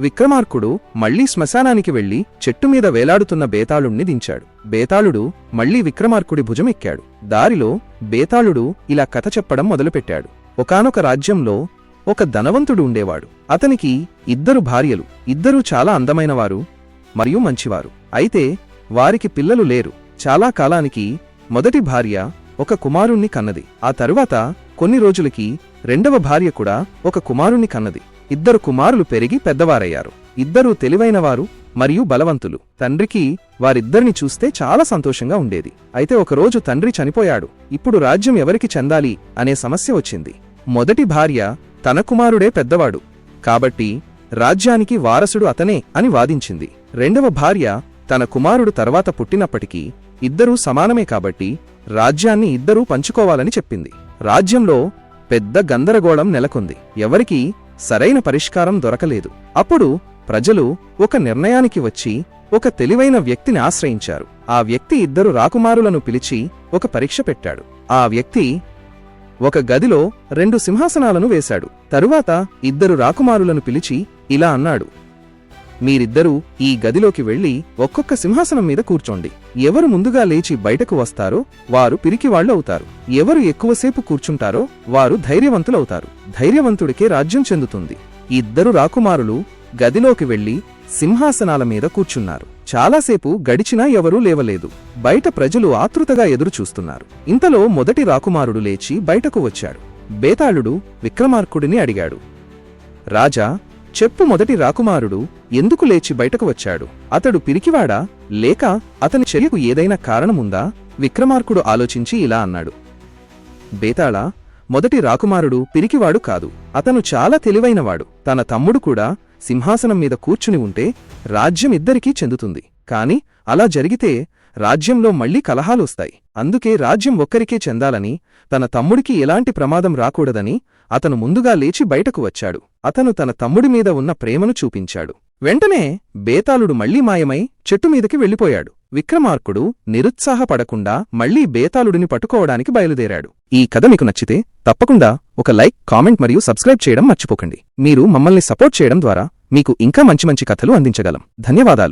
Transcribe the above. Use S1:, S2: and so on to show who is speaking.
S1: విక్రమార్కుడు మళ్లీ శ్మశానానికి వెళ్లి చెట్టుమీద వేలాడుతున్న బేతాళుణ్ణి దించాడు. బేతాళుడు మళ్లీ విక్రమార్కుడి భుజం ఎక్కాడు. దారిలో బేతాళుడు ఇలా కథ చెప్పడం మొదలుపెట్టాడు. ఒకానొక రాజ్యంలో ఒక ధనవంతుడు ఉండేవాడు. అతనికి 2 భార్యలు. 2 చాలా అందమైనవారు మరియు మంచివారు. అయితే వారికి పిల్లలు లేరు. చాలా కాలానికి మొదటి భార్య ఒక కుమారుణ్ణి కన్నది. ఆ తరువాత కొన్ని రోజులకి 2వ భార్య కూడా ఒక కుమారుణ్ణి కన్నది. 2 కుమారులు పెరిగి పెద్దవారయ్యారు. 2 తెలివైనవారు మరియు బలవంతులు. తండ్రికి వారిద్దరిని చూస్తే చాలా సంతోషంగా ఉండేది. అయితే ఒకరోజు తండ్రి చనిపోయాడు. ఇప్పుడు రాజ్యం ఎవరికి చెందాలి అనే సమస్య వచ్చింది. మొదటి భార్య తన కుమారుడే పెద్దవాడు కాబట్టి రాజ్యానికి వారసుడు అతనే అని వాదించింది. 2వ భార్య తన కుమారుడు తర్వాత పుట్టినప్పటికీ 2 సమానమే కాబట్టి రాజ్యాన్ని 2 పంచుకోవాలని చెప్పింది. రాజ్యంలో పెద్ద గందరగోళం నెలకొంది. ఎవరికీ సరైన పరిష్కారం దొరకలేదు. అప్పుడు ప్రజలు ఒక నిర్ణయానికి వచ్చి ఒక తెలివైన వ్యక్తిని ఆశ్రయించారు. ఆ వ్యక్తి 2 రాకుమారులను పిలిచి ఒక పరీక్ష పెట్టాడు. ఆ వ్యక్తి ఒక గదిలో 2 సింహాసనాలను వేశాడు. తరువాత 2 రాకుమారులను పిలిచి ఇలా అన్నాడు, మీరిద్దరూ ఈ గదిలోకి వెళ్లి ఒక్కొక్క సింహాసనం మీద కూర్చోండి. ఎవరు ముందుగా లేచి బయటకు వస్తారో వారు పిరికివాళ్లు అవుతారు. ఎవరు ఎక్కువసేపు కూర్చుంటారో వారు ధైర్యవంతులవుతారు. ధైర్యవంతుడికే రాజ్యం చెందుతుంది. 2 రాకుమారులు గదిలోకి వెళ్లి సింహాసనాల మీద కూర్చున్నారు. చాలాసేపు గడిచినా ఎవరూ లేవలేదు. బయట ప్రజలు ఆతృతగా ఎదురుచూస్తున్నారు. ఇంతలో మొదటి రాకుమారుడు లేచి బయటకు వచ్చాడు. బేతాళుడు విక్రమార్కుడిని అడిగాడు, రాజా, చెప్పు, మొదటి రాకుమారుడు ఎందుకు లేచి బయటకు వచ్చాడు? అతడు పిరికివాడా లేక అతని చర్యకు ఏదైనా కారణముందా? విక్రమార్కుడు ఆలోచించి ఇలా అన్నాడు, బేతాళా, మొదటి రాకుమారుడు పిరికివాడు కాదు. అతను చాలా తెలివైనవాడు. తన తమ్ముడు కూడా సింహాసనం మీద కూర్చుని ఉంటే రాజ్యం 2రికీ చెందుతుంది. కాని అలా జరిగితే రాజ్యంలో మళ్లీ కలహాలొస్తాయి. అందుకే రాజ్యం ఒక్కరికే చెందాలని, తన తమ్ముడికి ఎలాంటి ప్రమాదం రాకూడదని అతను ముందుగా లేచి బయటకు వచ్చాడు. అతను తన తమ్ముడి మీద ఉన్న ప్రేమను చూపించాడు. వెంటనే బేతాళుడు మళ్లీ మాయమై చెట్టుమీదకి వెళ్లిపోయాడు. విక్రమార్కుడు నిరుత్సాహపడకుండా మళ్లీ బేతాళుడిని పట్టుకోవడానికి బయలుదేరాడు. ఈ కథ మీకు నచ్చితే తప్పకుండా ఒక లైక్, కామెంట్ మరియు సబ్స్క్రైబ్ చేయడం మర్చిపోకండి. మీరు మమ్మల్ని సపోర్ట్ చేయడం ద్వారా మీకు ఇంకా మంచి మంచి కథలు అందించగలం. ధన్యవాదాలు.